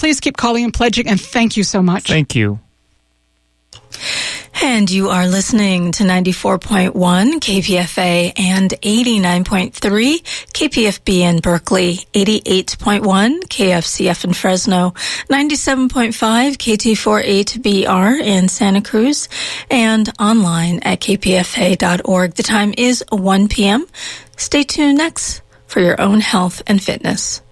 please keep calling and pledging, and thank you so much. Thank you. And you are listening to 94.1 KPFA and 89.3 KPFB in Berkeley, 88.1 KFCF in Fresno, 97.5 KT48BR in Santa Cruz, and online at kpfa.org. The time is 1 p.m. Stay tuned next for your own health and fitness.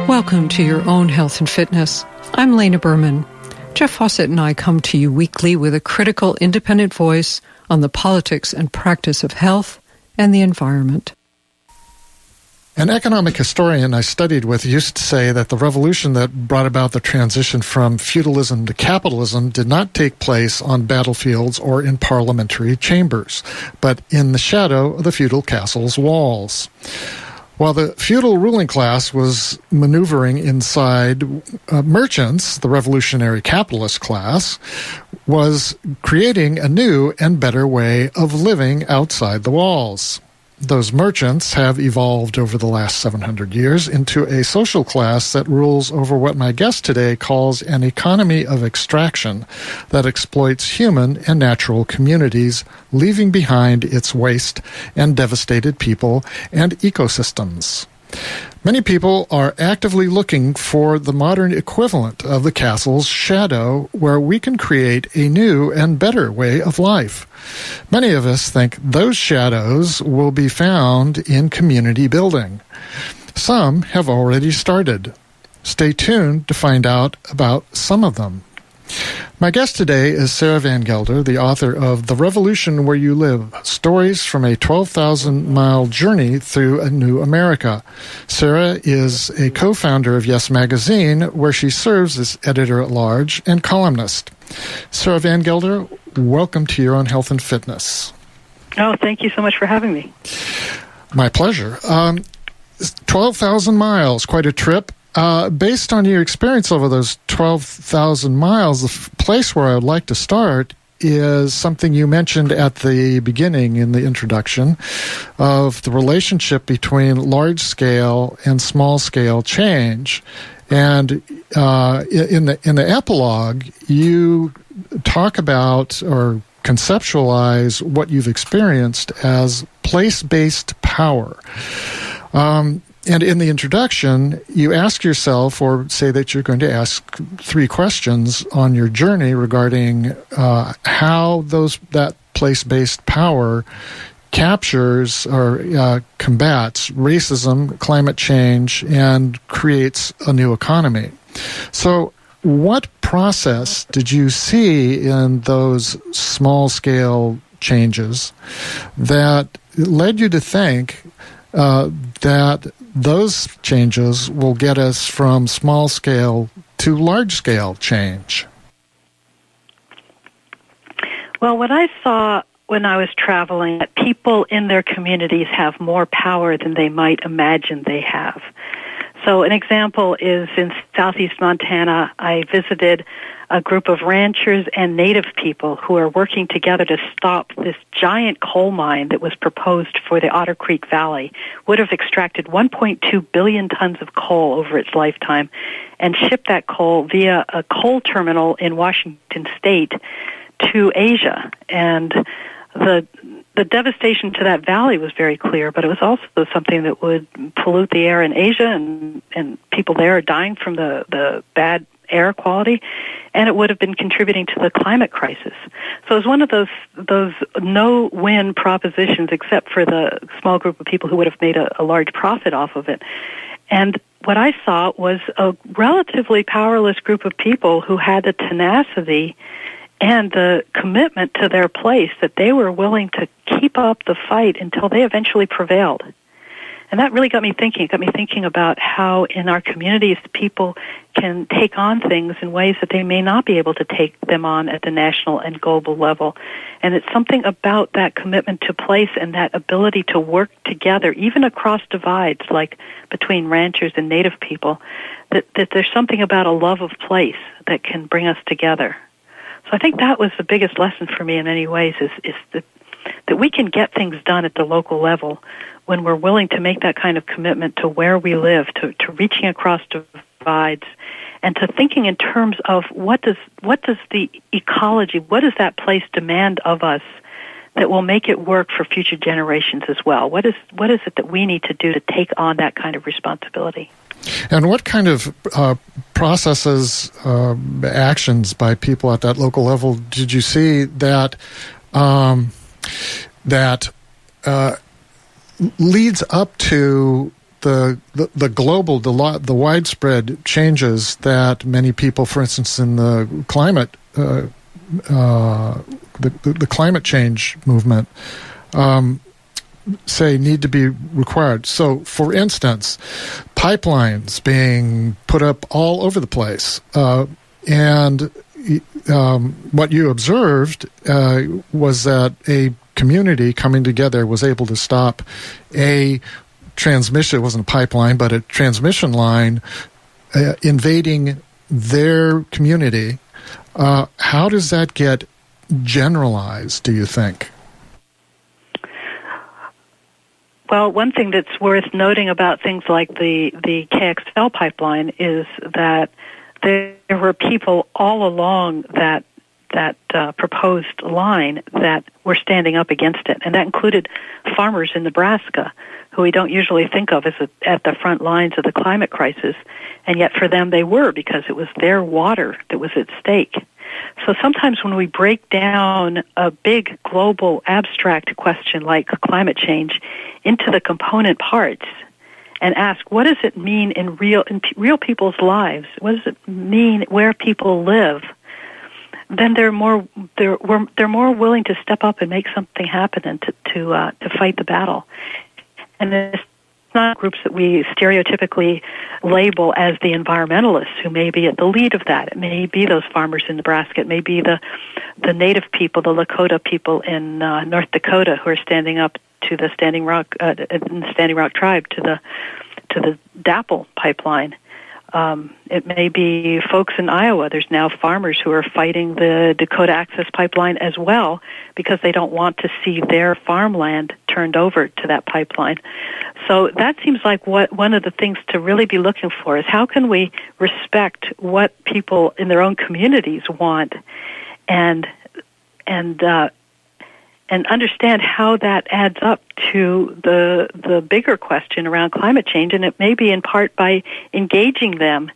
Welcome to Your Own Health and Fitness. I'm Lena Berman. Jeff Fawcett and I come to you weekly with a critical, independent voice on the politics and practice of health and the environment. An economic historian I studied with used to say that the revolution that brought about the transition from feudalism to capitalism did not take place on battlefields or in parliamentary chambers, but in the shadow of the feudal castle's walls. While the feudal ruling class was maneuvering inside, merchants, the revolutionary capitalist class, was creating a new and better way of living outside the walls. Those merchants have evolved over the last 700 years into a social class that rules over what my guest today calls an economy of extraction that exploits human and natural communities, leaving behind its waste and devastated people and ecosystems. Many people are actively looking for the modern equivalent of the castle's shadow, where we can create a new and better way of life. Many of us think those shadows will be found in community building. Some have already started. Stay tuned to find out about some of them. My guest today is Sarah Van Gelder, the author of The Revolution Where You Live, Stories from a 12,000-Mile Journey Through a New America. Sarah is a co-founder of Yes Magazine, where she serves as editor-at-large and columnist. Sarah Van Gelder, welcome to Your Own Health and Fitness. Oh, thank you so much for having me. My pleasure. 12,000 miles, quite a trip. Based on your experience over those 12,000 miles, the place where I would like to start is something you mentioned at the beginning in the introduction of the relationship between large-scale and small-scale change. And in the epilogue, you talk about or conceptualize what you've experienced as place-based power. And in the introduction, you ask yourself, or say that you're going to ask 3 questions on your journey regarding how that place-based power captures or combats racism, climate change, and creates a new economy. So what process did you see in those small-scale changes that led you to think that those changes will get us from small-scale to large-scale change? Well, what I saw when I was traveling, that people in their communities have more power than they might imagine they have. So an example is in southeast Montana, I visited a group of ranchers and native people who are working together to stop this giant coal mine that was proposed for the Otter Creek Valley. Would have extracted 1.2 billion tons of coal over its lifetime and shipped that coal via a coal terminal in Washington State to Asia. And the devastation to that valley was very clear, but it was also something that would pollute the air in Asia, and people there are dying from the bad air quality, and it would have been contributing to the climate crisis. So it was one of those no-win propositions, except for the small group of people who would have made a large profit off of it. And what I saw was a relatively powerless group of people who had the tenacity and the commitment to their place that they were willing to keep up the fight until they eventually prevailed. And that really got me thinking. It got me thinking about how in our communities people can take on things in ways that they may not be able to take them on at the national and global level. And it's something about that commitment to place and that ability to work together, even across divides, like between ranchers and native people, that there's something about a love of place that can bring us together. I think that was the biggest lesson for me in many ways is that we can get things done at the local level when we're willing to make that kind of commitment to where we live, to reaching across divides, and to thinking in terms of what does the ecology, what does that place demand of us that will make it work for future generations as well? What is it that we need to do to take on that kind of responsibility? And what kind of processes, actions by people at that local level did you see that leads up to the global, the widespread changes that many people, for instance, in the climate the climate change movement, say need to be required? So, for instance, pipelines being put up all over the place, and what you observed was that a community coming together was able to stop a transmission. It wasn't a pipeline, but a transmission line invading their community. How does that get generalized, do you think? Well, one thing that's worth noting about things like the KXL pipeline is that there were people all along that proposed line that were standing up against it, and that included farmers in Nebraska, who we don't usually think of as at the front lines of the climate crisis, and yet for them they were, because it was their water that was at stake. So sometimes when we break down a big global abstract question like climate change into the component parts and ask, what does it mean in real people's lives? What does it mean where people live? Then they're more willing to step up and make something happen and to fight the battle. And it's not groups that we stereotypically label as the environmentalists who may be at the lead of that. It may be those farmers in Nebraska. It may be the native people, the Lakota people in North Dakota who are standing up to the Standing Rock tribe, to the DAPL pipeline. It may be folks in Iowa. There's now farmers who are fighting the Dakota Access Pipeline as well because they don't want to see their farmland turned over to that pipeline. So that seems like one of the things to really be looking for is how can we respect what people in their own communities want and understand how that adds up to the bigger question around climate change. And it may be in part by engaging them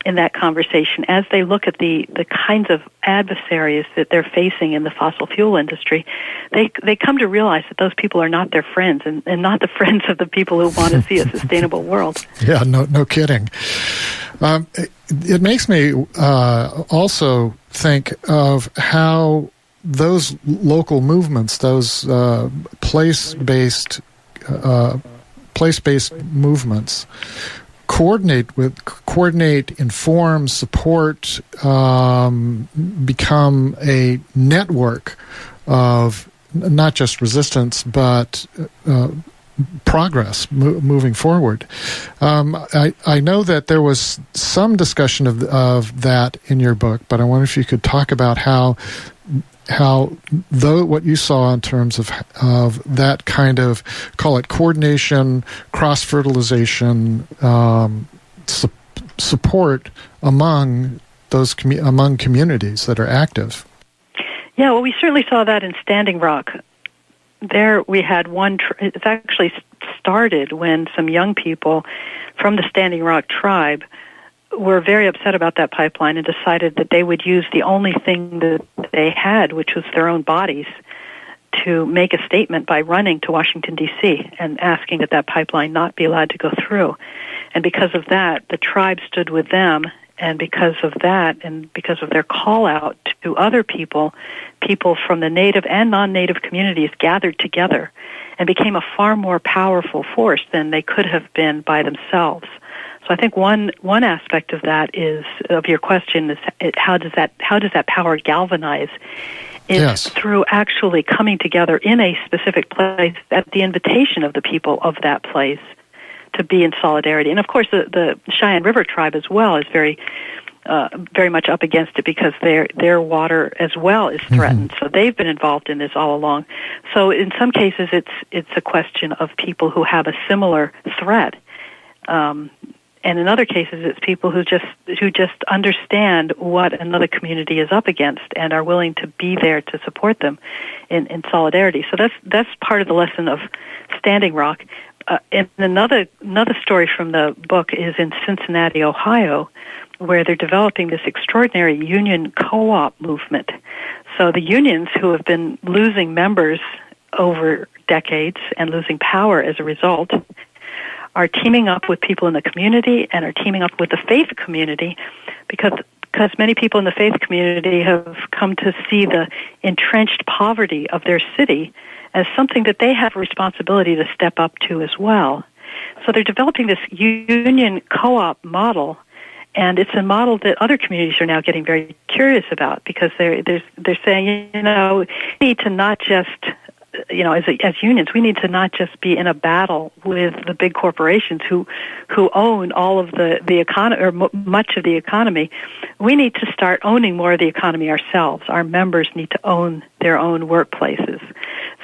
in that conversation as they look at the kinds of adversaries that they're facing in the fossil fuel industry. They come to realize that those people are not their friends and not the friends of the people who want to see a sustainable world. Yeah, no kidding. It makes me also think of how those local movements, those place-based movements, coordinate, inform, support, become a network of not just resistance but progress moving forward. I know that there was some discussion of that in your book, but I wonder if you could talk about how what you saw in terms of that kind of, call it coordination, cross-fertilization, support among among communities that are active. Yeah, well, we certainly saw that in Standing Rock. There we had it's actually started when some young people from the Standing Rock tribe were very upset about that pipeline and decided that they would use the only thing that they had, which was their own bodies, to make a statement by running to Washington, D.C. and asking that that pipeline not be allowed to go through. And because of that, the tribe stood with them, and because of that, and because of their call out to other people from the native and non-native communities gathered together and became a far more powerful force than they could have been by themselves. So I think one aspect of that is, of your question, is how does that power galvanize? It's through actually coming together in a specific place at the invitation of the people of that place to be in solidarity. And of course, the Cheyenne River tribe as well is very very much up against it because their water as well is threatened. So they've been involved in this all along. So in some cases, it's a question of people who have a similar threat. And in other cases, it's people who just understand what another community is up against and are willing to be there to support them in solidarity. So that's part of the lesson of Standing Rock. And another story from the book is in Cincinnati, Ohio, where they're developing this extraordinary union co-op movement. So the unions, who have been losing members over decades and losing power as a result, are teaming up with people in the community and are teaming up with the faith community because many people in the faith community have come to see the entrenched poverty of their city as something that they have a responsibility to step up to as well. So they're developing this union co-op model, and it's a model that other communities are now getting very curious about because they're saying, we need to not just, as unions, we need to not just be in a battle with the big corporations who own all of the economy or much of the economy. We need to start owning more of the economy ourselves. Our members need to own their own workplaces.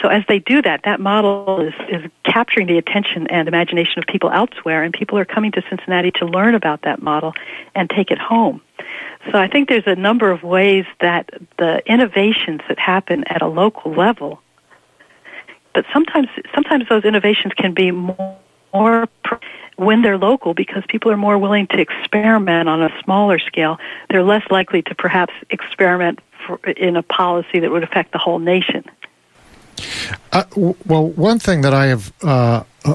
So as they do that, that model is capturing the attention and imagination of people elsewhere, and people are coming to Cincinnati to learn about that model and take it home. So I think there's a number of ways that the innovations that happen at a local level, but sometimes those innovations can be more when they're local because people are more willing to experiment on a smaller scale. They're less likely to perhaps experiment in a policy that would affect the whole nation. Well, one thing that I have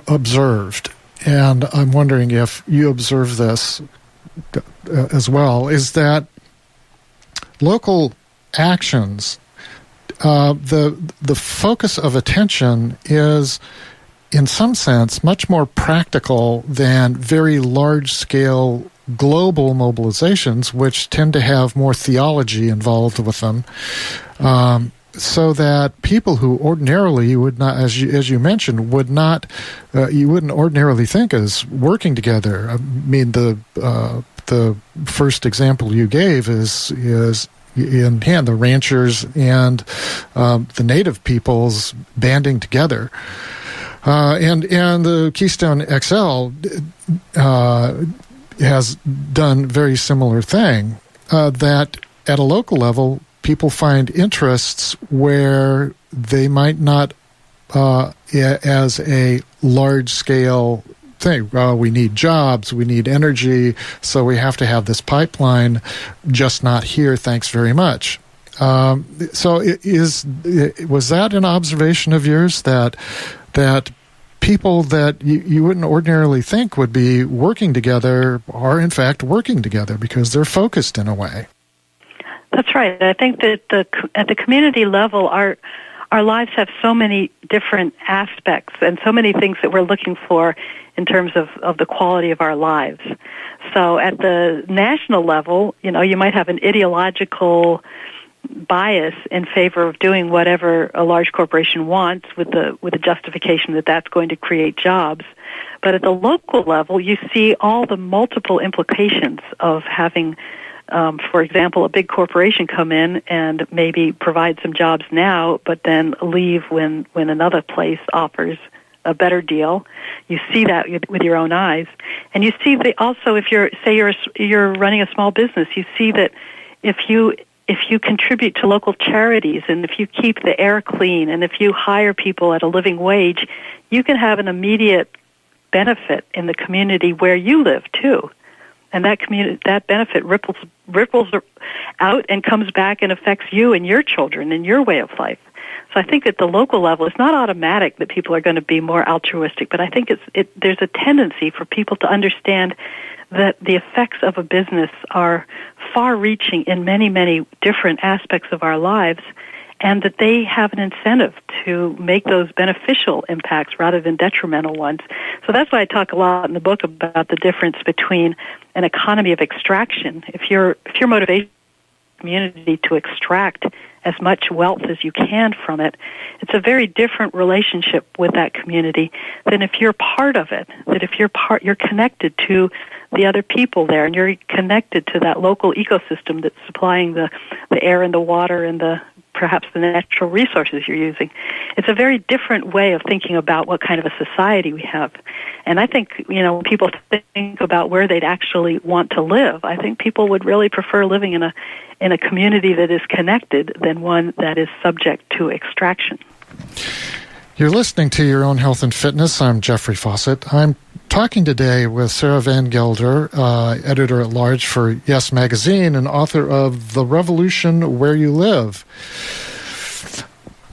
observed, and I'm wondering if you observe this as well, is that local actions, the focus of attention is, in some sense, much more practical than very large-scale global mobilizations, which tend to have more theology involved with them. So that people who ordinarily would not, as you mentioned, would not, you wouldn't ordinarily think as working together. I mean, the first example you gave is in hand, the ranchers and the native peoples banding together, and the Keystone XL has done very similar thing. That at a local level, people find interests where they might not, as a large-scale thing. We need jobs, we need energy, so we have to have this pipeline, just not here, thanks very much. So was that an observation of yours, that people that you wouldn't ordinarily think would be working together are in fact working together because they're focused in a way? That's right. I think that at the community level, our lives have so many different aspects and so many things that we're looking for in terms of the quality of our lives. So at the national level, you might have an ideological bias in favor of doing whatever a large corporation wants with the justification that that's going to create jobs. But at the local level, you see all the multiple implications of having for example, a big corporation come in and maybe provide some jobs now, but then leave when another place offers a better deal. You see that with your own eyes, and you see that also if you're running a small business, you see that if you contribute to local charities and if you keep the air clean and if you hire people at a living wage, you can have an immediate benefit in the community where you live too. And that benefit ripples out and comes back and affects you and your children and your way of life. So I think at the local level, it's not automatic that people are going to be more altruistic, but I think there's a tendency for people to understand that the effects of a business are far-reaching in many, many different aspects of our lives, and that they have an incentive to make those beneficial impacts rather than detrimental ones. So that's why I talk a lot in the book about the difference between an economy of extraction. If your motivation is community to extract as much wealth as you can from it, it's a very different relationship with that community than if you're part of it. That if you're connected to the other people there, and you're connected to that local ecosystem that's supplying the air and the water and perhaps the natural resources you're using. It's a very different way of thinking about what kind of a society we have. And I think, when people think about where they'd actually want to live, I think people would really prefer living in a community that is connected than one that is subject to extraction. You're listening to Your Own Health and Fitness. I'm Jeffrey Fawcett. I'm talking today with Sarah Van Gelder, editor-at-large for Yes Magazine and author of The Revolution Where You Live.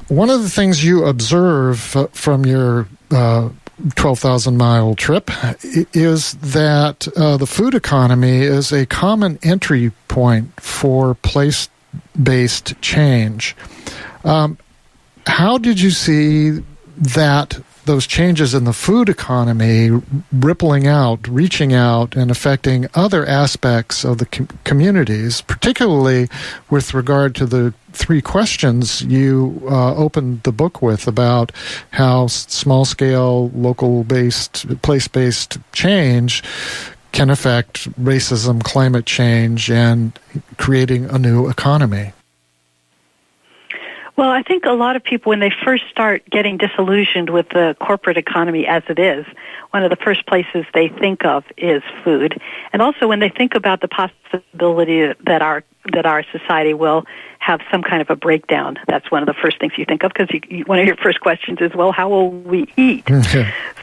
One of the things you observe from your 12,000-mile trip is that the food economy is a common entry point for place-based change. How did you see those changes in the food economy rippling out, reaching out, and affecting other aspects of the communities, particularly with regard to the three questions you opened the book with about how small-scale, local-based, place-based change can affect racism, climate change, and creating a new economy? Well, I think a lot of people, when they first start getting disillusioned with the corporate economy as it is, one of the first places they think of is food. And also when they think about the possibility that our society will have some kind of a breakdown, that's one of the first things you think of, because one of your first questions is, well, how will we eat?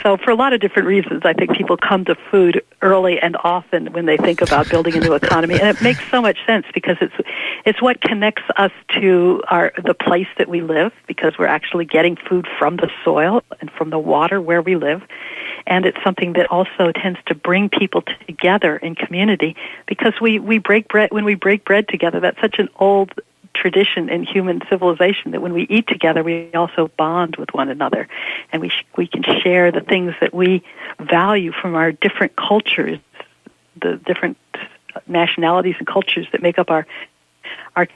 So for a lot of different reasons, I think people come to food early and often when they think about building a new economy. And it makes so much sense because it's what connects us to the place that we live, because we're actually getting food from the soil and from the water where we live. And it's something that also tends to bring people together in community, because we break bread. When we break bread together, that's such an old tradition in human civilization that when we eat together, we also bond with one another, and we can share the things that we value from our different cultures, the different nationalities and cultures that make up our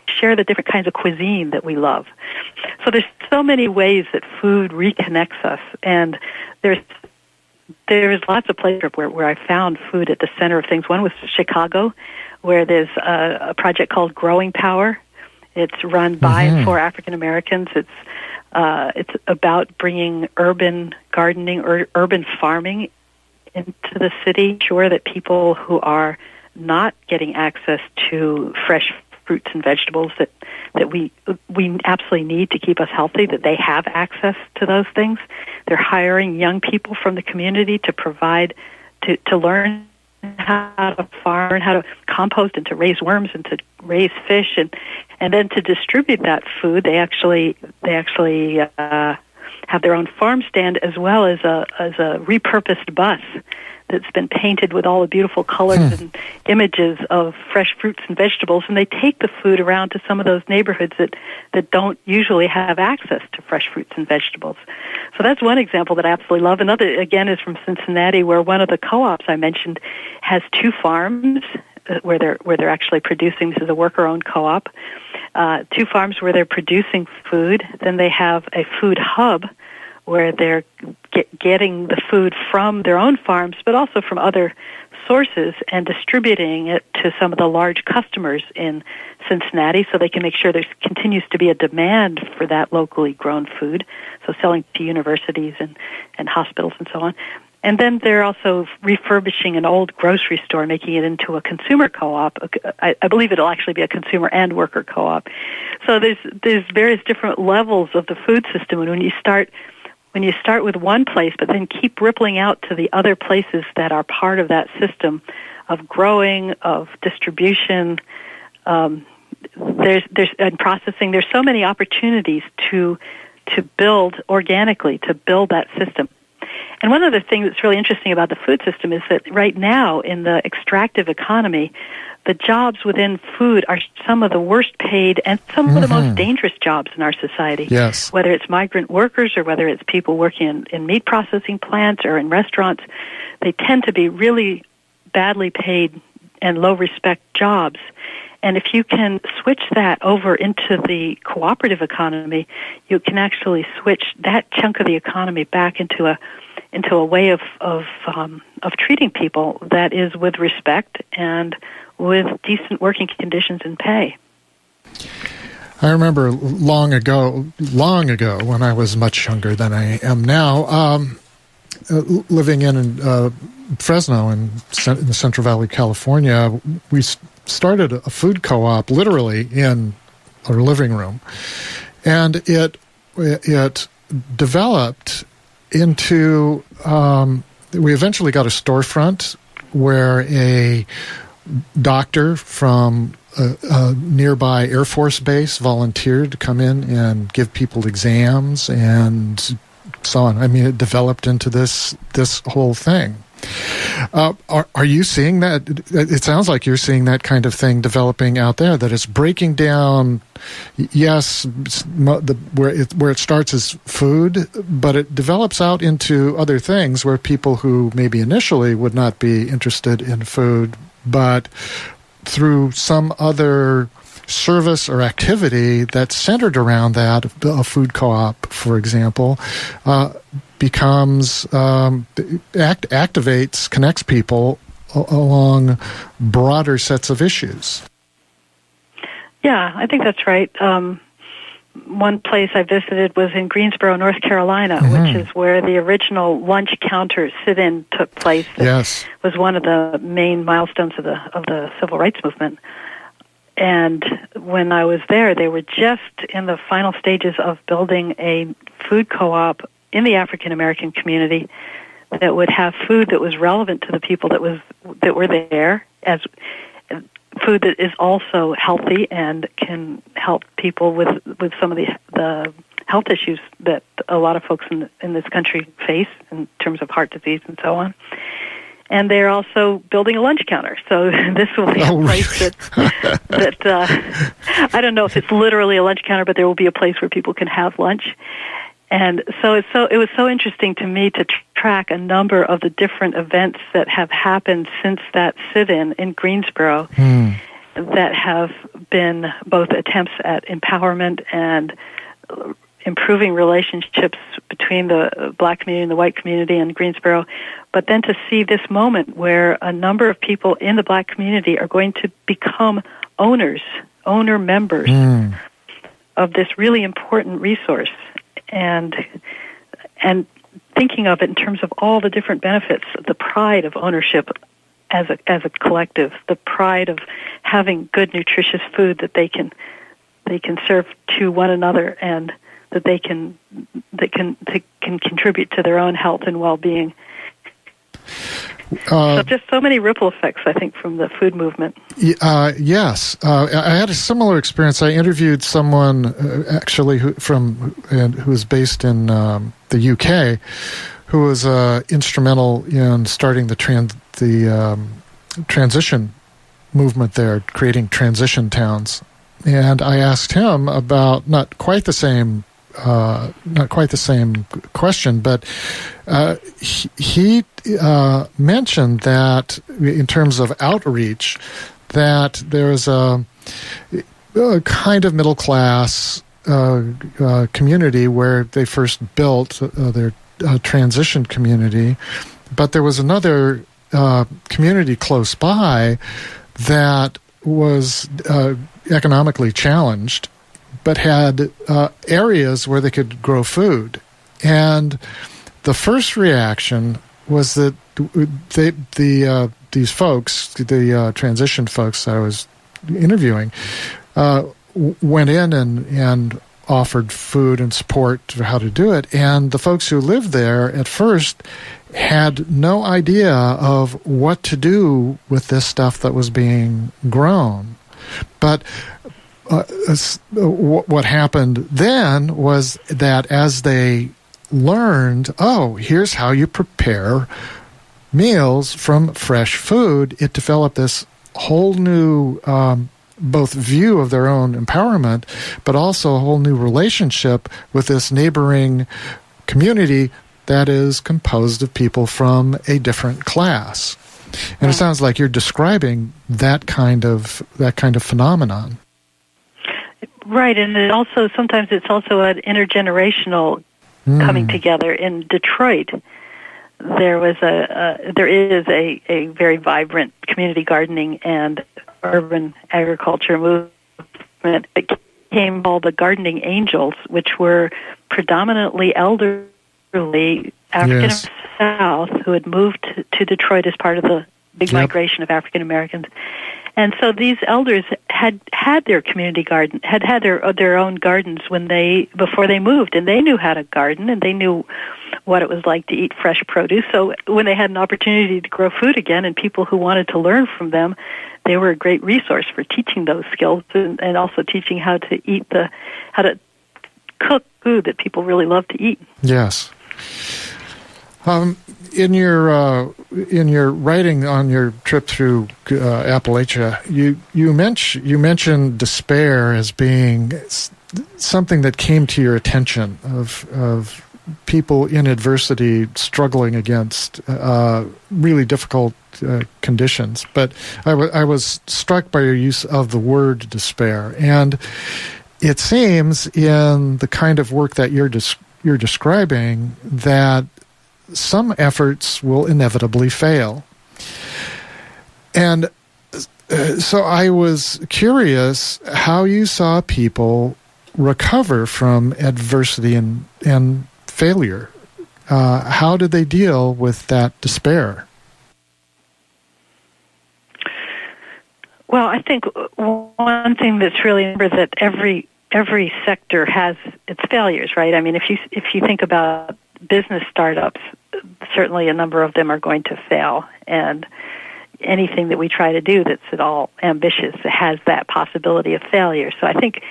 share the different kinds of cuisine that we love. So there's so many ways that food reconnects us, and there's lots of places where I found food at the center of things. One was Chicago, where there's a project called Growing Power. It's run by and for African Americans. It's about bringing urban gardening or urban farming into the city. Sure that people who are not getting access to fresh fruits and vegetables that we absolutely need to keep us healthy, that they have access to those things. They're hiring young people from the community to provide to learn how to farm, how to compost, and to raise worms, and to raise fish, and then to distribute that food. They actually have their own farm stand, as well as a repurposed bus that's been painted with all the beautiful colors and images of fresh fruits and vegetables, and they take the food around to some of those neighborhoods that don't usually have access to fresh fruits and vegetables. So that's one example that I absolutely love. Another, again, is from Cincinnati, where one of the co-ops I mentioned has two farms where they're actually producing. This is a worker-owned co-op. Two farms where they're producing food. Then they have a food hub where they're getting the food from their own farms, but also from other sources, and distributing it to some of the large customers in Cincinnati, so they can make sure there continues to be a demand for that locally grown food, so selling to universities and hospitals and so on. And then they're also refurbishing an old grocery store, making it into a consumer co-op. I believe it'll actually be a consumer and worker co-op. So there's various different levels of the food system, and when you start with one place, but then keep rippling out to the other places that are part of that system of growing, of distribution, there's and processing. There's so many opportunities to build organically, to build that system. And one other thing that's really interesting about the food system is that right now in the extractive economy, the jobs within food are some of the worst paid and some of the most dangerous jobs in our society. Yes. Whether it's migrant workers or whether it's people working in meat processing plants or in restaurants, they tend to be really badly paid and low respect jobs. And if you can switch that over into the cooperative economy, you can actually switch that chunk of the economy back into a way of treating people that is with respect and with decent working conditions and pay. I remember long ago, when I was much younger than I am now, living in Fresno in the Central Valley, California, we started a food co-op literally in our living room, and it developed into. We eventually got a storefront where a doctor from a nearby Air Force base volunteered to come in and give people exams and so on. I mean, it developed into this whole thing. Are you seeing that? It sounds like you're seeing that kind of thing developing out there, that it's breaking down, yes, where it starts as food, but it develops out into other things where people who maybe initially would not be interested in food, but through some other service or activity that's centered around that, a food co-op, for example, becomes activates, connects people along broader sets of issues. Yeah, I think that's right. One place I visited was in Greensboro, North Carolina, which is where the original lunch counter sit-in took place. Yes, was one of the main milestones of the civil rights movement. And when I was there, they were just in the final stages of building a food co-op in the African American community that would have food that was relevant to the people that were there, as food that is also healthy and can help people with some of the health issues that a lot of folks in this country face in terms of heart disease and so on. And they're also building a lunch counter. So this will be a place that I don't know if it's literally a lunch counter, but there will be a place where people can have lunch. And so it was so interesting to me to track a number of the different events that have happened since that sit-in in Greensboro that have been both attempts at empowerment and improving relationships between the black community and the white community in Greensboro, but then to see this moment where a number of people in the black community are going to become owner members of this really important resource, and thinking of it in terms of all the different benefits, the pride of ownership as a collective, the pride of having good, nutritious food that they can serve to one another, and that they can contribute to their own health and well-being. So just so many ripple effects, I think, from the food movement. Yes. I had a similar experience. I interviewed someone actually who was based in the UK, who was instrumental in starting the transition movement there, creating transition towns. And I asked him about not quite the same question, but he mentioned that in terms of outreach, that there is a kind of middle class community where they first built their transition community, but there was another community close by that was economically challenged, but had areas where they could grow food. And the first reaction was that these folks, the transition folks I was interviewing, went in and offered food and support for how to do it. And the folks who lived there at first had no idea of what to do with this stuff that was being grown. But what happened then was that as they learned, here's how you prepare meals from fresh food, it developed this whole new both view of their own empowerment, but also a whole new relationship with this neighboring community that is composed of people from a different class. And it sounds like you're describing that kind of phenomenon. Right, and sometimes it's also an intergenerational coming together. In Detroit, there is a very vibrant community gardening and urban agriculture movement that came called the Gardening Angels, which were predominantly elderly African South who had moved to Detroit as part of the big migration of African Americans. And so these elders had their community garden, had their own gardens before they moved, and they knew how to garden, and they knew what it was like to eat fresh produce. So when they had an opportunity to grow food again, and people who wanted to learn from them, they were a great resource for teaching those skills and also teaching how to cook food that people really love to eat. Yes. In your writing on your trip through Appalachia, you mentioned despair as being something that came to your attention of people in adversity struggling against really difficult conditions. But I was struck by your use of the word despair, and it seems in the kind of work that you're describing that some efforts will inevitably fail. And so I was curious how you saw people recover from adversity and failure. How did they deal with that despair? Well, I think one thing that's really important is that every sector has its failures, right? I mean, if you think about business startups, certainly a number of them are going to fail, and anything that we try to do that's at all ambitious has that possibility of failure. So I think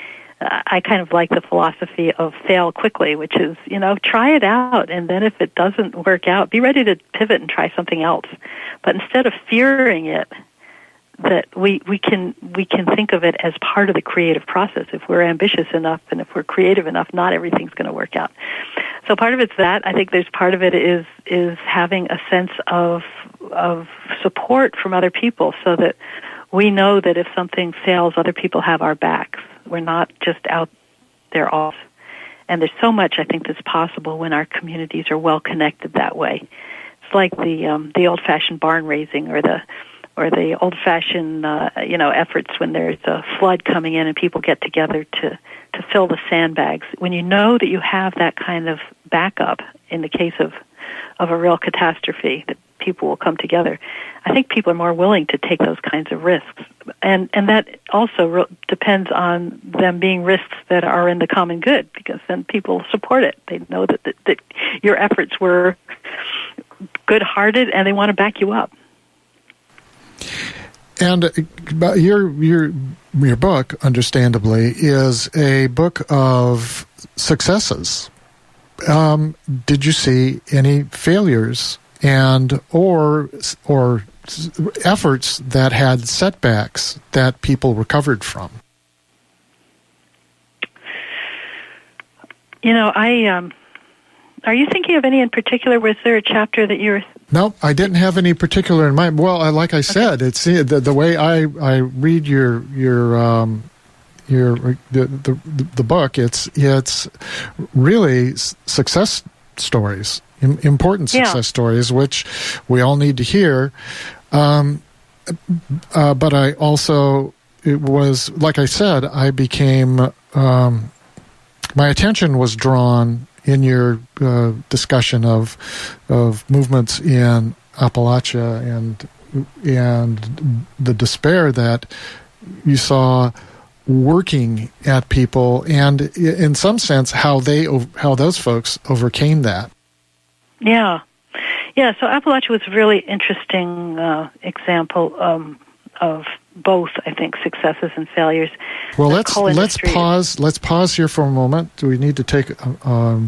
I kind of like the philosophy of fail quickly, which is, try it out, and then if it doesn't work out, be ready to pivot and try something else. But instead of fearing it, that we can think of it as part of the creative process. If we're ambitious enough and if we're creative enough, not everything's going to work out. So part of it's that. I think there's part of it is having a sense of support from other people, so that we know that if something fails, other people have our backs. We're not just out there off. And there's so much I think that's possible when our communities are well connected that way. It's like the old-fashioned barn raising or the old-fashioned, efforts when there's a flood coming in and people get together to fill the sandbags. When you know that you have that kind of backup in the case of a real catastrophe, that people will come together, I think people are more willing to take those kinds of risks. And that also depends on them being risks that are in the common good, because then people support it. They know that your efforts were good-hearted and they want to back you up. And your book, understandably, is a book of successes. Did you see any failures or efforts that had setbacks that people recovered from? Are you thinking of any in particular? Was there a chapter that you were... No, I didn't have any particular in mind. Well, like I said, it's the way I read your book. It's really success stories, important success stories, which we all need to hear. But I also, it was like I said, I became my attention was drawn in your discussion of movements in Appalachia and the despair that you saw working at people, and in some sense how those folks overcame that. Yeah. So Appalachia was a really interesting example of both, I think, successes and failures. Well, let's pause. Let's pause here for a moment. We need to take a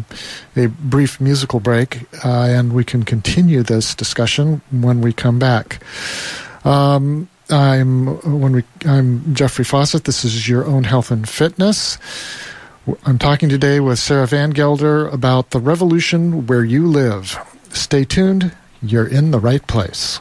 brief musical break, and we can continue this discussion when we come back. I'm Jeffrey Fawcett. This is Your Own Health and Fitness. I'm talking today with Sarah Van Gelder about the revolution where you live. Stay tuned. You're in the right place.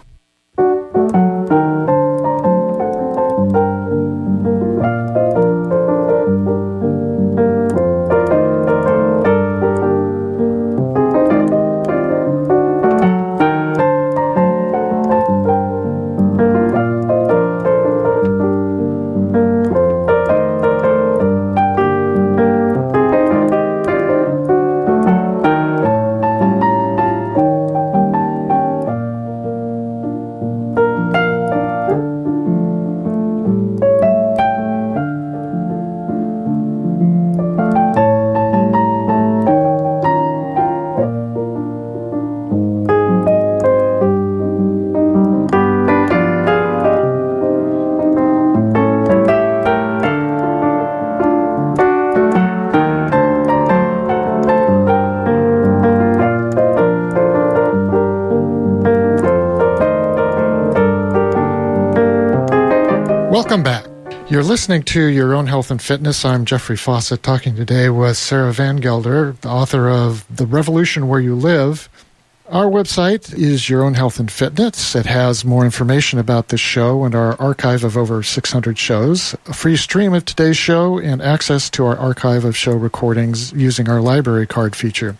Welcome back. You're listening to Your Own Health and Fitness. I'm Jeffrey Fawcett, talking today with Sarah Van Gelder, the author of The Revolution Where You Live. Our website is Your Own Health and Fitness. It has more information about this show and our archive of over 600 shows, a free stream of today's show, and access to our archive of show recordings using our library card feature.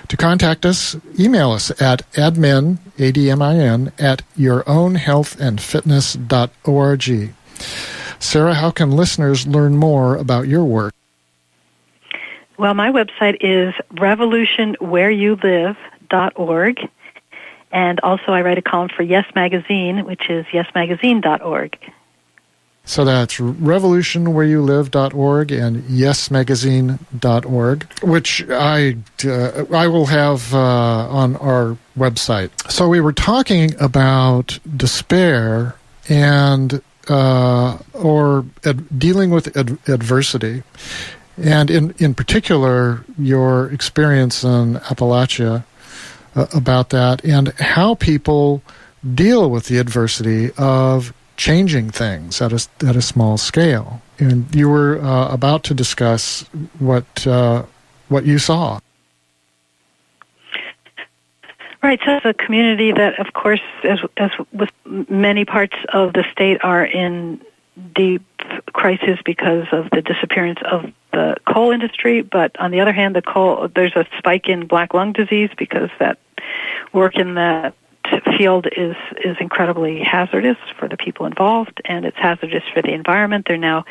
To contact us, email us at admin, ADMIN, at yourownhealthandfitness.org. Sarah, how can listeners learn more about your work? Well, my website is revolutionwhereyoulive.org, and also I write a column for Yes Magazine, which is yesmagazine.org. So that's revolutionwhereyoulive.org and yesmagazine.org, which I will have on our website. So we were talking about despair and dealing with adversity, and in particular your experience in Appalachia about that, and how people deal with the adversity of changing things at a small scale. And you were about to discuss what you saw. Right, so it's a community that, of course, as with many parts of the state, are in deep crisis because of the disappearance of the coal industry. But on the other hand, there's a spike in black lung disease because that work in that field is incredibly hazardous for the people involved, and it's hazardous for the environment. They're now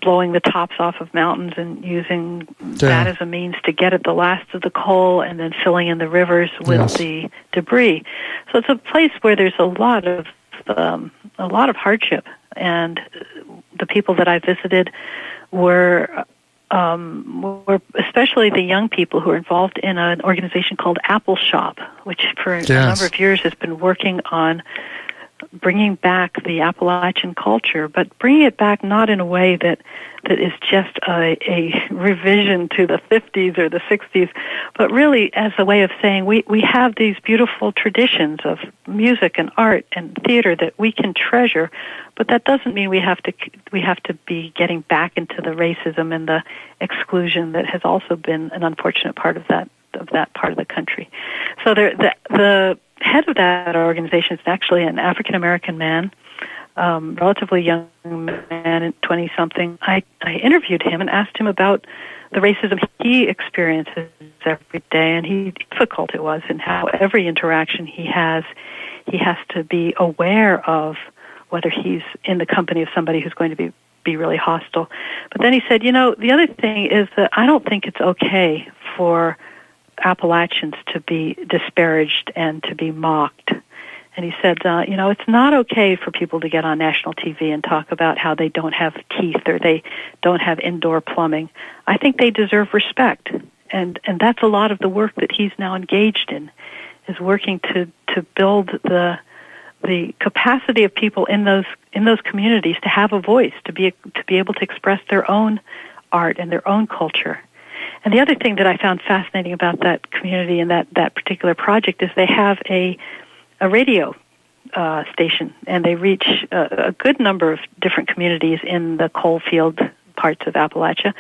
blowing the tops off of mountains and using that as a means to get at the last of the coal, and then filling in the rivers with the debris. So it's a place where there's a lot of hardship, and the people that I visited were especially the young people who are involved in an organization called Apple Shop, which for a number of years has been working on bringing back the Appalachian culture, but bringing it back not in a way that is just a revision to the 50s or the 60s, but really as a way of saying we have these beautiful traditions of music and art and theater that we can treasure, but that doesn't mean we have to be getting back into the racism and the exclusion that has also been an unfortunate part of that part of the country. So the head of that organization is actually an African-American man, relatively young man, 20-something. I interviewed him and asked him about the racism he experiences every day and how difficult it was, and how every interaction he has to be aware of whether he's in the company of somebody who's going to be really hostile. But then he said, the other thing is that I don't think it's okay for Appalachians to be disparaged and to be mocked. And he said, it's not okay for people to get on national TV and talk about how they don't have teeth or they don't have indoor plumbing. I think they deserve respect. And that's a lot of the work that he's now engaged in, is working to build the capacity of people in those communities to have a voice, to be able to express their own art and their own culture. And the other thing that I found fascinating about that community and that particular project is they have a radio station, and they reach a good number of different communities in the coal field parts of Appalachia,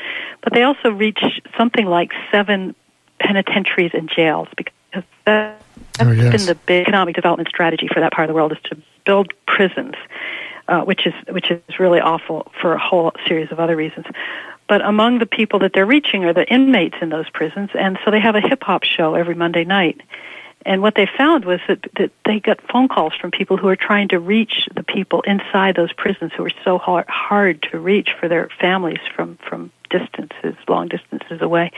but they also reach something like 7 penitentiaries and jails, because that's been the big economic development strategy for that part of the world, is to build prisons, which is really awful for a whole series of other reasons. But among the people that they're reaching are the inmates in those prisons, and so they have a hip-hop show every Monday night. And what they found was that they got phone calls from people who are trying to reach the people inside those prisons who are so hard to reach for their families from long distances away.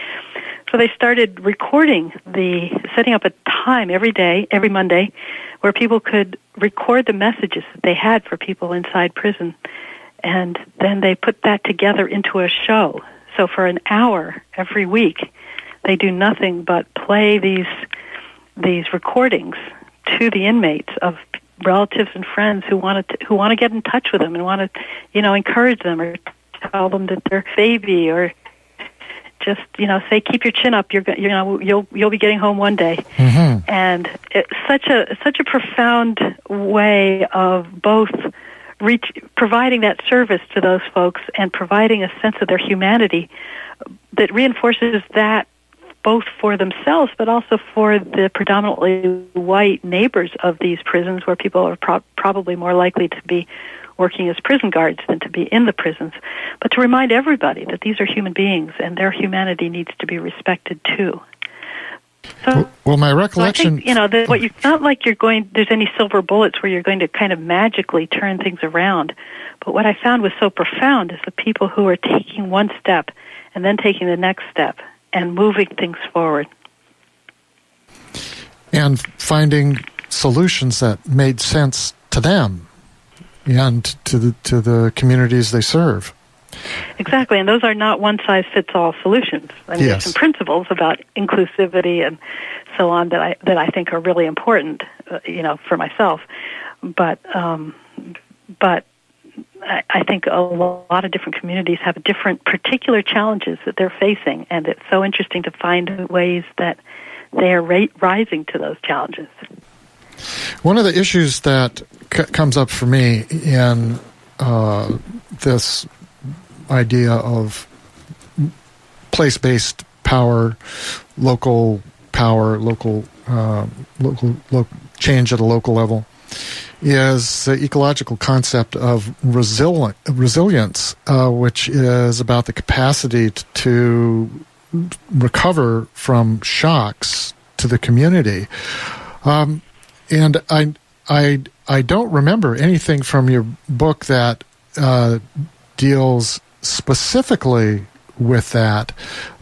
So they started setting up a time every day, every Monday, where people could record the messages that they had for people inside prison. And then they put that together into a show. So for an hour every week, they do nothing but play these recordings to the inmates of relatives and friends who want to get in touch with them and want to, encourage them or tell them that they're baby, or just say, keep your chin up. You'll be getting home one day. Mm-hmm. And it's such a profound way of both providing that service to those folks and providing a sense of their humanity that reinforces that both for themselves but also for the predominantly white neighbors of these prisons, where people are probably more likely to be working as prison guards than to be in the prisons. But to remind everybody that these are human beings and their humanity needs to be respected too. So, well, my recollection, I think, it's not like there's any silver bullets where you're going to kind of magically turn things around. But what I found was so profound is the people who are taking one step and then taking the next step and moving things forward. And finding solutions that made sense to them and to the communities they serve. Exactly, and those are not one-size-fits-all solutions. I mean, There's some principles about inclusivity and so on that I think are really important, for myself. But I think a lot of different communities have different particular challenges that they're facing, and it's so interesting to find ways that they are rising to those challenges. One of the issues that comes up for me in this idea of place-based power, local change at a local level, is the ecological concept of resilience, which is about the capacity to recover from shocks to the community. And I don't remember anything from your book that deals specifically with that,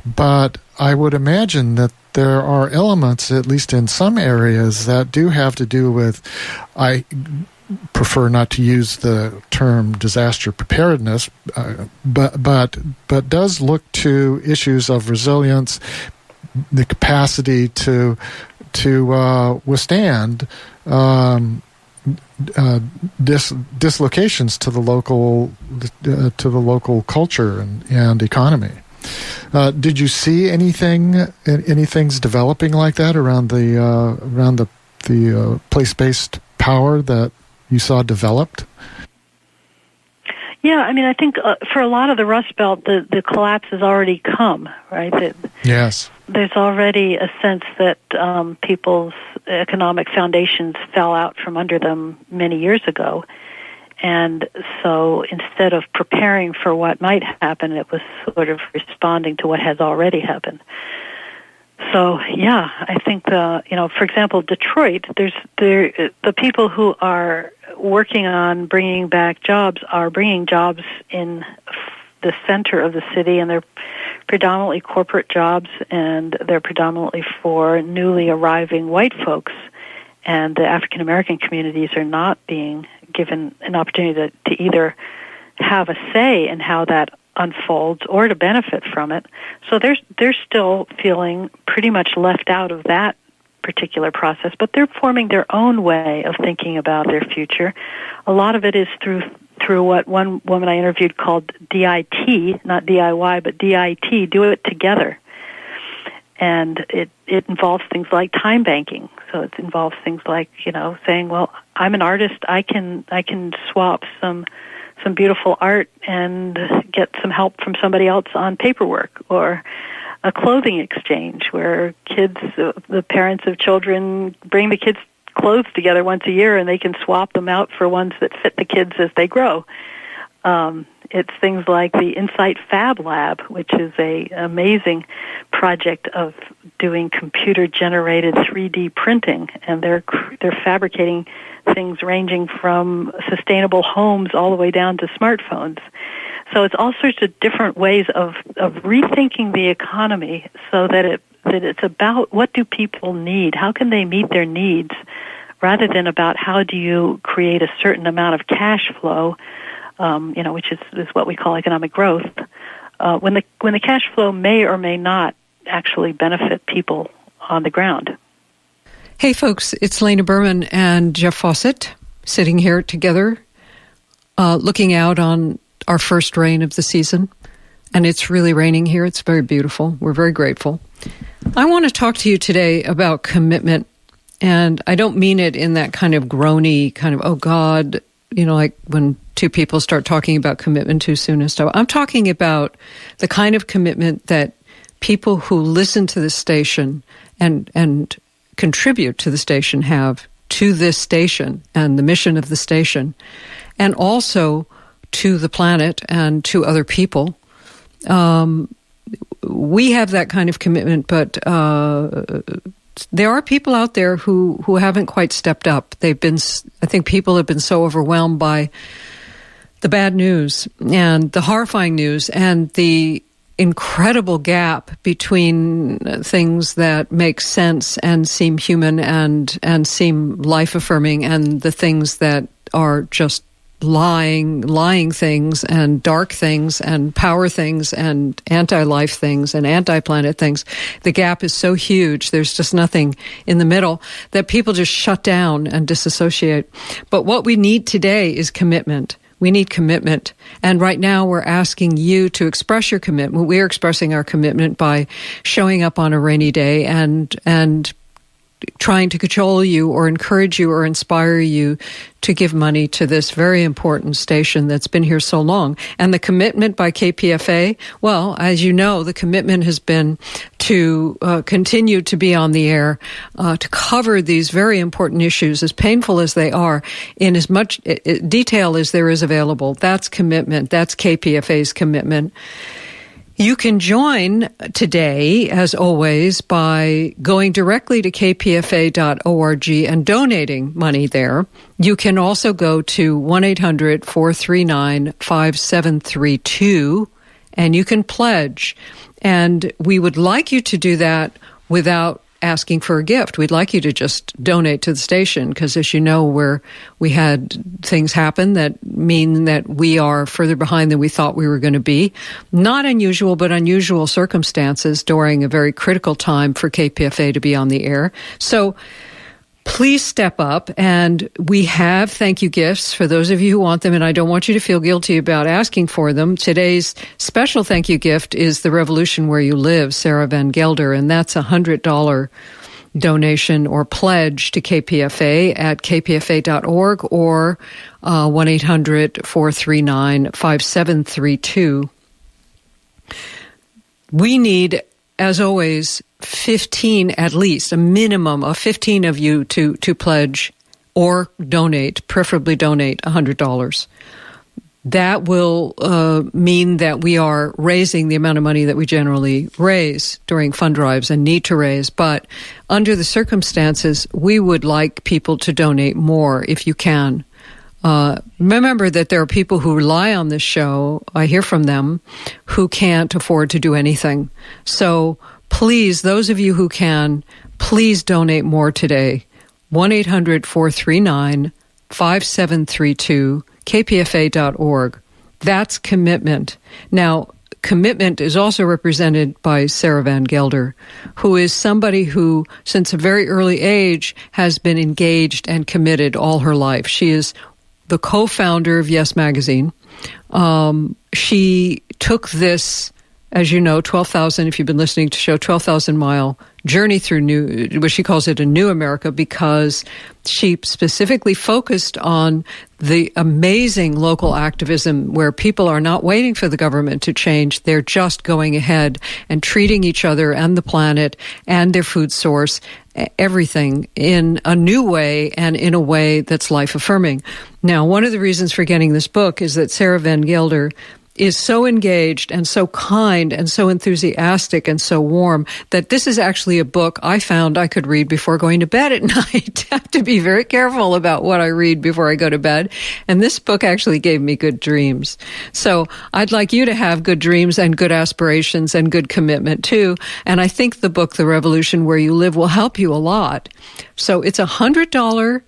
but I would imagine that there are elements, at least in some areas, that do have to do with, I prefer not to use the term disaster preparedness, but does look to issues of resilience, the capacity to withstand dislocations to the local culture and economy. Did you see anything's developing like that around the place-based power that you saw developed? Yeah, I mean, I think for a lot of the Rust Belt, the collapse has already come, right? Yes. There's already a sense that people's economic foundations fell out from under them many years ago. And so instead of preparing for what might happen, it was sort of responding to what has already happened. So, yeah, I think, for example, Detroit, the people who are working on bringing back jobs are bringing jobs in the center of the city, and they're predominantly corporate jobs, and they're predominantly for newly arriving white folks. And the African American communities are not being given an opportunity to either have a say in how that unfolds or to benefit from it. So they're still feeling pretty much left out of that particular process, but they're forming their own way of thinking about their future. A lot of it is through what one woman I interviewed called DIT, not DIY, but DIT, do it together. And it involves things like time banking. So it involves things like, saying, well, I'm an artist, I can swap some beautiful art and get some help from somebody else on paperwork, or a clothing exchange where the parents of children bring the kids' clothes together once a year and they can swap them out for ones that fit the kids as they grow. It's things like the Insight Fab Lab, which is an amazing project of doing computer-generated 3D printing, and they're fabricating things ranging from sustainable homes all the way down to smartphones. So it's all sorts of different ways of rethinking the economy so that it's about what do people need, how can they meet their needs, rather than about how do you create a certain amount of cash flow, which is what we call economic growth, when the cash flow may or may not actually benefit people on the ground. Hey folks, it's Lena Berman and Jeff Fawcett sitting here together, looking out on our first rain of the season. And it's really raining here. It's very beautiful. We're very grateful. I want to talk to you today about commitment. And I don't mean it in that kind of groany kind of, oh God, like when two people start talking about commitment too soon and stuff. I'm talking about the kind of commitment that people who listen to the station and contribute to the station have to this station and the mission of the station, and also to the planet and to other people. We have that kind of commitment, but there are people out there who haven't quite stepped up. I think people have been so overwhelmed by the bad news and the horrifying news and the incredible gap between things that make sense and seem human and seem life-affirming and the things that are just lying things and dark things and power things and anti-life things and anti-planet things. The gap is so huge, there's just nothing in the middle, that people just shut down and disassociate. But what we need today is commitment. We need commitment. And right now we're asking you to express your commitment. We're expressing our commitment by showing up on a rainy day and trying to cajole you or encourage you or inspire you to give money to this very important station that's been here so long. And the commitment by KPFA, well, as you know, the commitment has been to continue to be on the air, to cover these very important issues, as painful as they are, in as much detail as there is available. That's commitment. That's KPFA's commitment. You can join today, as always, by going directly to kpfa.org and donating money there. You can also go to 1-800-439-5732, and you can pledge. And we would like you to do that without asking for a gift. We'd like you to just donate to the station because, as you know, we had things happen that mean that we are further behind than we thought we were going to be. Not unusual, but unusual circumstances during a very critical time for KPFA to be on the air. So please step up, and we have thank you gifts for those of you who want them, and I don't want you to feel guilty about asking for them. Today's special thank you gift is The Revolution Where You Live, Sarah Van Gelder, and that's a $100 donation or pledge to KPFA at kpfa.org or 1-800-439-5732. We need, as always, 15, at least, a minimum of 15 of you to pledge or donate, preferably donate $100. That will mean that we are raising the amount of money that we generally raise during fund drives and need to raise. But under the circumstances, we would like people to donate more if you can. Remember that there are people who rely on this show, I hear from them, who can't afford to do anything. So please, those of you who can, please donate more today. 1-800-439-5732, kpfa.org. That's commitment. Now, commitment is also represented by Sarah Van Gelder, who is somebody who, since a very early age, has been engaged and committed all her life. She is the co-founder of Yes Magazine. She took this, as you know, 12,000, if you've been listening to the show, 12,000-mile journey through what she calls it a new America, because she specifically focused on the amazing local activism where people are not waiting for the government to change. They're just going ahead and treating each other and the planet and their food source, everything, in a new way and in a way that's life-affirming. Now, one of the reasons for getting this book is that Sarah Van Gelder is so engaged and so kind and so enthusiastic and so warm that this is actually a book I found I could read before going to bed at night. I have to be very careful about what I read before I go to bed. And this book actually gave me good dreams. So I'd like you to have good dreams and good aspirations and good commitment too. And I think the book, The Revolution Where You Live, will help you a lot. So it's a $100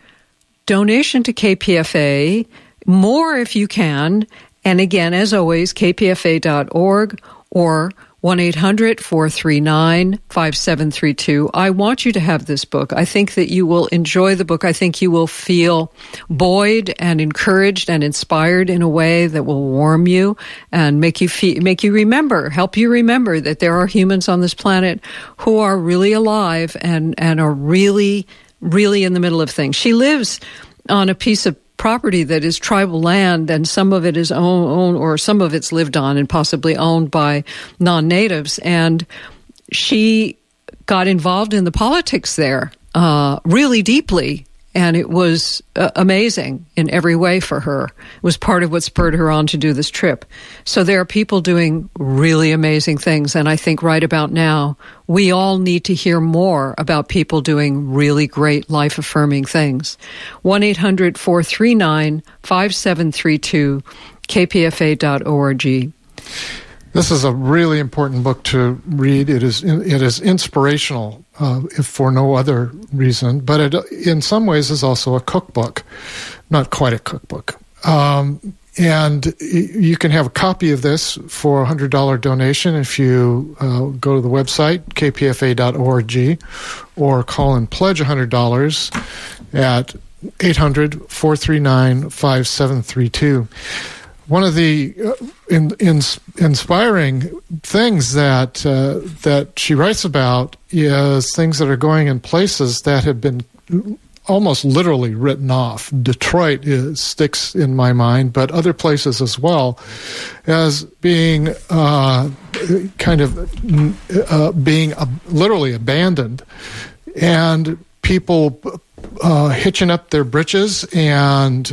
donation to KPFA, more if you can. And again, as always, kpfa.org or 1-800-439-5732. I want you to have this book. I think that you will enjoy the book. I think you will feel buoyed and encouraged and inspired in a way that will warm you and make you remember, help you remember that there are humans on this planet who are really alive and are really, really in the middle of things. She lives on a piece of property that is tribal land, and some of it is owned, or some of it's lived on and possibly owned by non-natives. And she got involved in the politics there really deeply. And it was amazing in every way for her. It was part of what spurred her on to do this trip. So there are people doing really amazing things. And I think right about now, we all need to hear more about people doing really great life-affirming things. 1-800-439-5732, kpfa.org. This is a really important book to read. It is inspirational, if for no other reason, but it, in some ways, is also a cookbook. Not quite a cookbook. And you can have a copy of this for a $100 donation if you go to the website, kpfa.org, or call and pledge $100 at 800-439-5732. One of the inspiring things that she writes about is things that are going in places that have been almost literally written off. Detroit sticks in my mind, but other places as well, as being being literally abandoned, and people hitching up their britches and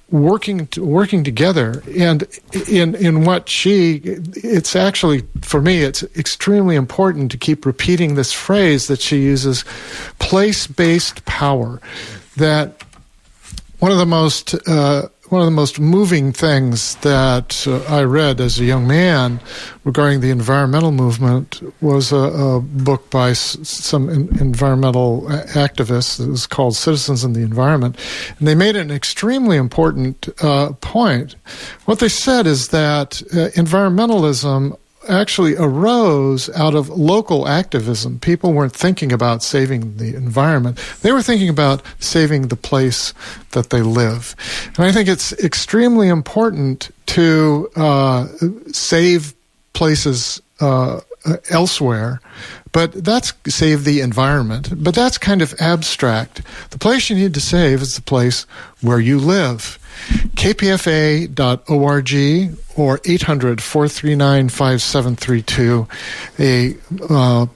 working together. And in what it's actually, for me, it's extremely important to keep repeating this phrase that she uses, place-based power. That one of the most moving things that I read as a young man regarding the environmental movement was a book by some environmental activists. It was called Citizens in the Environment. And they made an extremely important point. What they said is that environmentalism actually arose out of local activism. People weren't thinking about saving the environment. They were thinking about saving the place that they live. And I think it's extremely important to save places elsewhere, but that's save the environment. But that's kind of abstract. The place you need to save is the place where you live. kpfa.org or 800-439-5732. A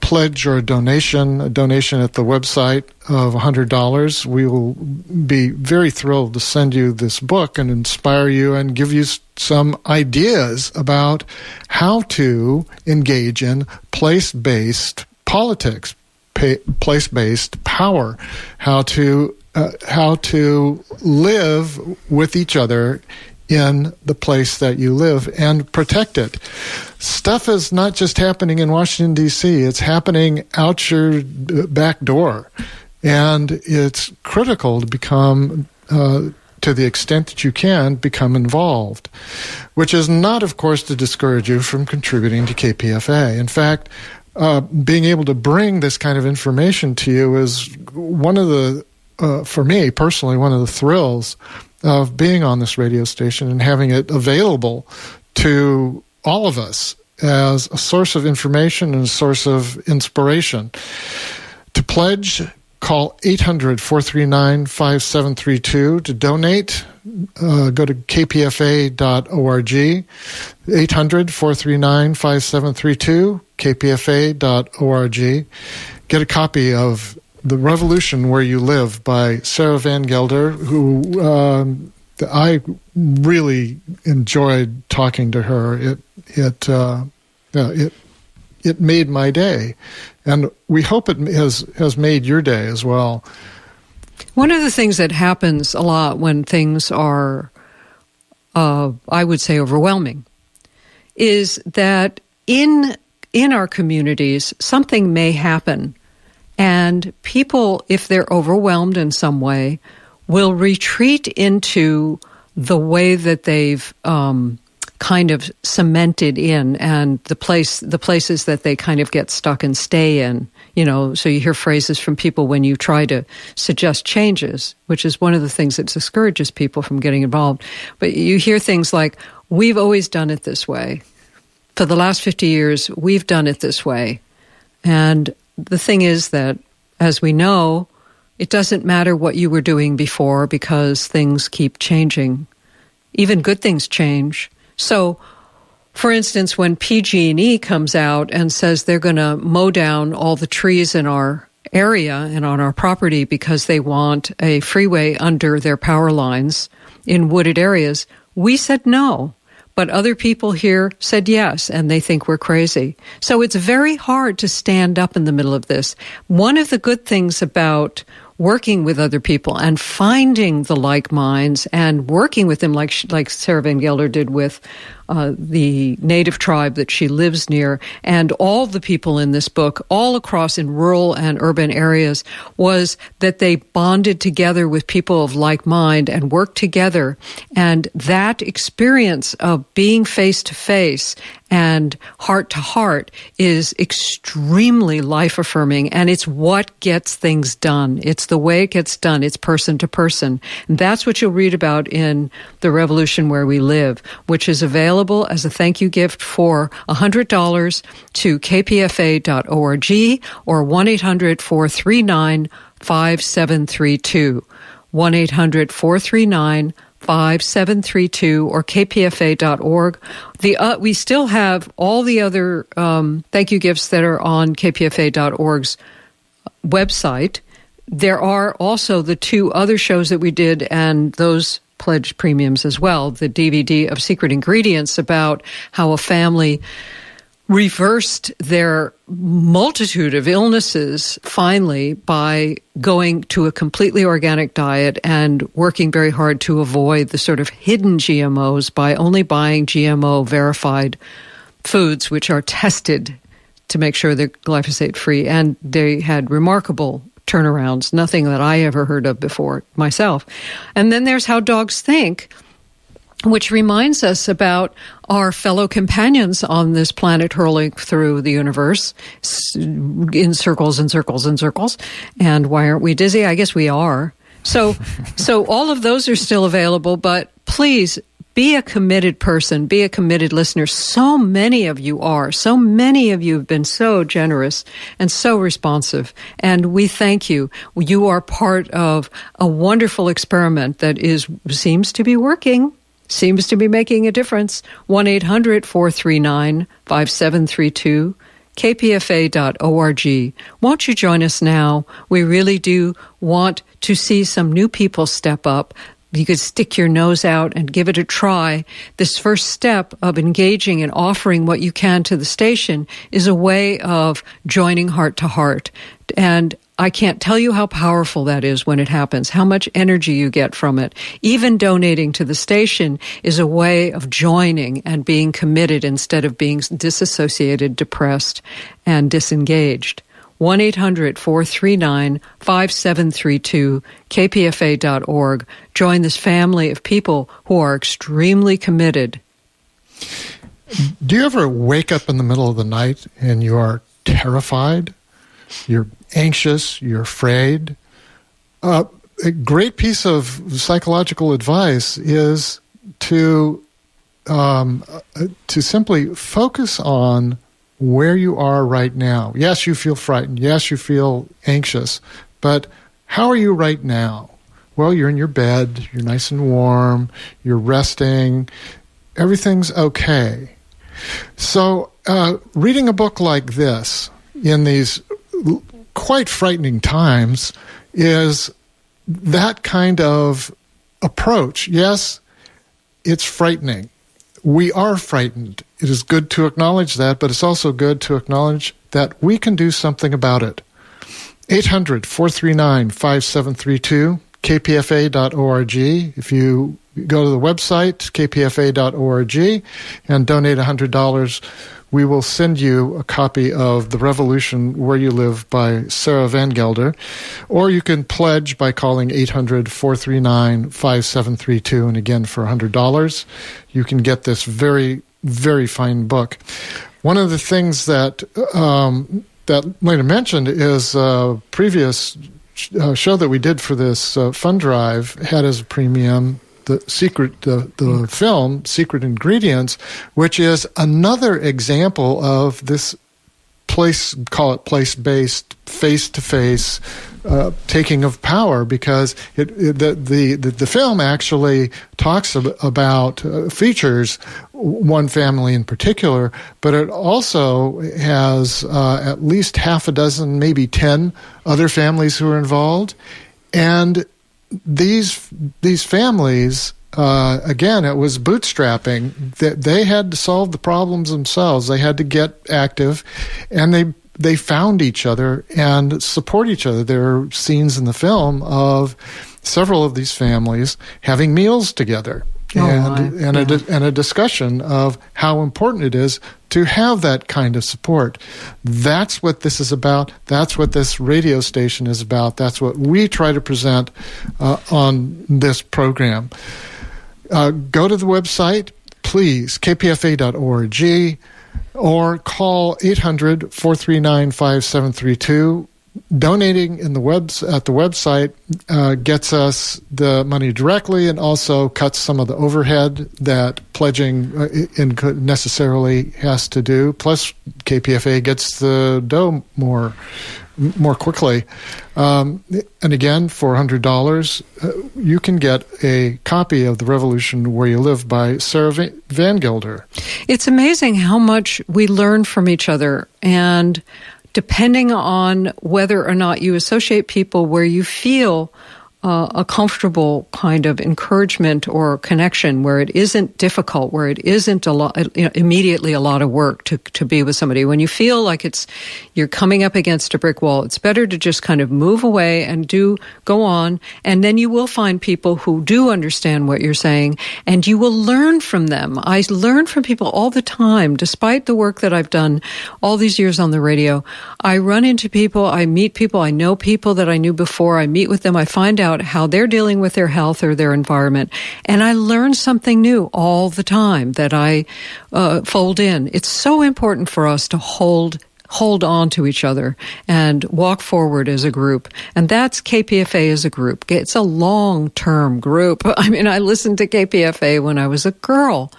pledge or a donation at the website of $100. We will be very thrilled to send you this book and inspire you and give you some ideas about how to engage in place-based politics, place-based power, how to live with each other in the place that you live and protect it. Stuff is not just happening in Washington, D.C. It's happening out your back door. And it's critical to become, to the extent that you can, become involved, which is not, of course, to discourage you from contributing to KPFA. In fact, being able to bring this kind of information to you is one of the for me personally, one of the thrills of being on this radio station and having it available to all of us as a source of information and a source of inspiration. To pledge, call 800-439-5732. To donate, go to kpfa.org, 800-439-5732, kpfa.org. Get a copy of The Revolution Where You Live by Sarah Van Gelder, who I really enjoyed talking to her. It made my day, and we hope it has made your day as well. One of the things that happens a lot when things are, I would say, overwhelming, is that in our communities something may happen. And people, if they're overwhelmed in some way, will retreat into the way that they've kind of cemented in, and the places that they kind of get stuck and stay in. You know, so you hear phrases from people when you try to suggest changes, which is one of the things that discourages people from getting involved. But you hear things like, "We've always done it this way. For the last 50 years, we've done it this way." And the thing is that, as we know, It doesn't matter what you were doing before because things keep changing. Even good things change. So, for instance, when PG&E comes out and says they're going to mow down all the trees in our area and on our property because they want a freeway under their power lines in wooded areas, we said no. But other people here said yes, and they think we're crazy. So it's very hard to stand up in the middle of this. One of the good things about working with other people and finding the like minds and working with them like Sarah Van Gelder did with the native tribe that she lives near, and all the people in this book, all across in rural and urban areas, was that they bonded together with people of like mind and worked together. And that experience of being face to face and heart to heart is extremely life affirming, and it's what gets things done. It's the way it gets done. It's person to person. And that's what you'll read about in The Revolution Where We Live, which is available as a thank you gift for $100 to kpfa.org or 1-800-439-5732. 1-800-439-5732 or kpfa.org. We still have all the other thank you gifts that are on kpfa.org's website. There are also the 2 other shows that we did, and those pledge premiums as well. The DVD of Secret Ingredients about how a family reversed their multitude of illnesses finally by going to a completely organic diet and working very hard to avoid the sort of hidden GMOs by only buying GMO verified foods which are tested to make sure they're glyphosate free. And they had remarkable turnarounds, nothing that I ever heard of before myself. And then there's How Dogs Think, which reminds us about our fellow companions on this planet hurling through the universe in circles and circles and circles. And why aren't we dizzy? I guess we are. So all of those are still available, but please be a committed person, be a committed listener. So many of you are. So many of you have been so generous and so responsive. And we thank you. You are part of a wonderful experiment that seems to be working. Seems to be making a difference. 1-800-439-5732, kpfa.org. Won't you join us now? We really do want to see some new people step up. You could stick your nose out and give it a try. This first step of engaging and offering what you can to the station is a way of joining heart to heart. And I can't tell you how powerful that is when it happens, how much energy you get from it. Even donating to the station is a way of joining and being committed instead of being disassociated, depressed, and disengaged. 1-800-439-5732, kpfa.org. Join this family of people who are extremely committed. Do you ever wake up in the middle of the night and you are terrified? You're anxious, you're afraid? A great piece of psychological advice is to simply focus on where you are right now. Yes, you feel frightened. Yes, you feel anxious. But how are you right now? Well, you're in your bed. You're nice and warm. You're resting. Everything's okay. So reading a book like this in these quite frightening times is that kind of approach. Yes, it's frightening. We are frightened. It is good to acknowledge that, but it's also good to acknowledge that we can do something about it. 800-439-5732, kpfa.org. If you go to the website, kpfa.org, and donate $100, we will send you a copy of The Revolution Where You Live by Sarah Van Gelder. Or you can pledge by calling 800-439-5732. And again, for $100, you can get this very, very fine book. One of the things that that Lena mentioned is a previous show that we did for this fund drive had as a premium the film Secret Ingredients, which is another example of this call it place-based, face-to-face taking of power, because the film actually talks about features one family in particular, but it also has at least half a dozen, maybe 10 other families who are involved, and these families. Again, it was bootstrapping. They had to solve the problems themselves. They had to get active, and they found each other and support each other. There are scenes in the film of several of these families having meals together and a discussion of how important it is to have that kind of support. That's what this is about. That's what this radio station is about. That's what we try to present on this program. Go to the website, please, kpfa.org, or call 800-439-5732. Donating at the website gets us the money directly and also cuts some of the overhead that pledging necessarily has to do. Plus, KPFA gets the dough more quickly. And again, for $100, you can get a copy of The Revolution Where You Live by Sarah Van Gelder. It's amazing how much we learn from each other, and depending on whether or not you associate people where you feel a comfortable kind of encouragement or connection, where it isn't difficult, where it isn't immediately a lot of work to be with somebody. When you feel like you're coming up against a brick wall, it's better to just kind of move away and go on, and then you will find people who do understand what you're saying, and you will learn from them. I learn from people all the time, despite the work that I've done all these years on the radio. I run into people, I meet people, I know people that I knew before, I meet with them, I find out how they're dealing with their health or their environment, and I learn something new all the time that I fold in. It's so important for us to hold on to each other and walk forward as a group. And that's KPFA as a group. It's a long-term group. I mean, I listened to KPFA when I was a girl.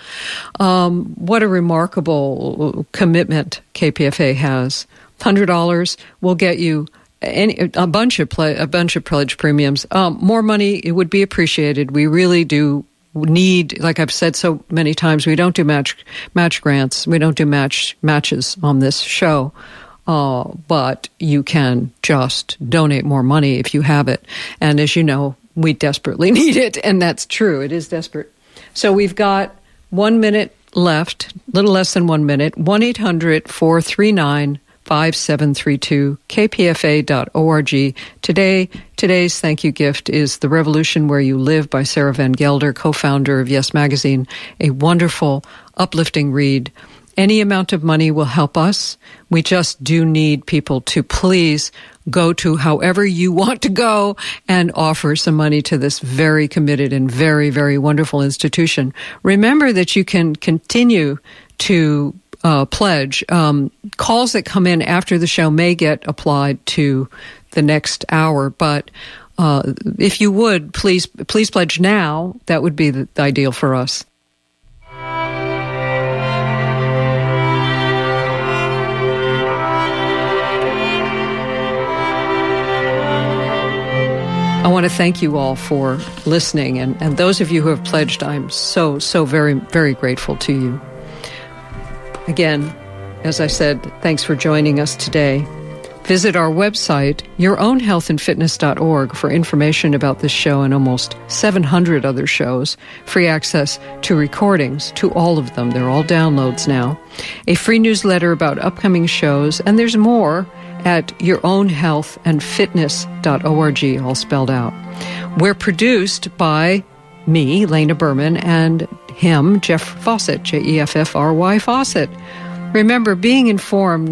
What a remarkable commitment KPFA has. $100 will get you a bunch of pledge premiums. More money, it would be appreciated. We really do need, like I've said so many times, we don't do match grants. We don't do matches on this show. But you can just donate more money if you have it. And as you know, we desperately need it, and that's true. It is desperate. So we've got 1 minute left, a little less than 1 minute. 1-800-439-5732, kpfa.org. Today's thank you gift is The Revolution Where You Live by Sarah Van Gelder, co-founder of Yes Magazine, a wonderful, uplifting read. Any amount of money will help us. We just do need people to please go to however you want to go and offer some money to this very committed and very, very wonderful institution. Remember that you can continue to pledge. Calls that come in after the show may get applied to the next hour, but if you would, please pledge now. That would be the ideal for us. I want to thank you all for listening, and those of you who have pledged, I'm so very, very grateful to you. Again, as I said, thanks for joining us today. Visit our website, yourownhealthandfitness.org, for information about this show and almost 700 other shows, free access to recordings, to all of them. They're all downloads now. A free newsletter about upcoming shows, and there's more at yourownhealthandfitness.org, all spelled out. We're produced by me, Lena Berman, and him, Jeff Fawcett, Jeffry Fawcett. Remember, being informed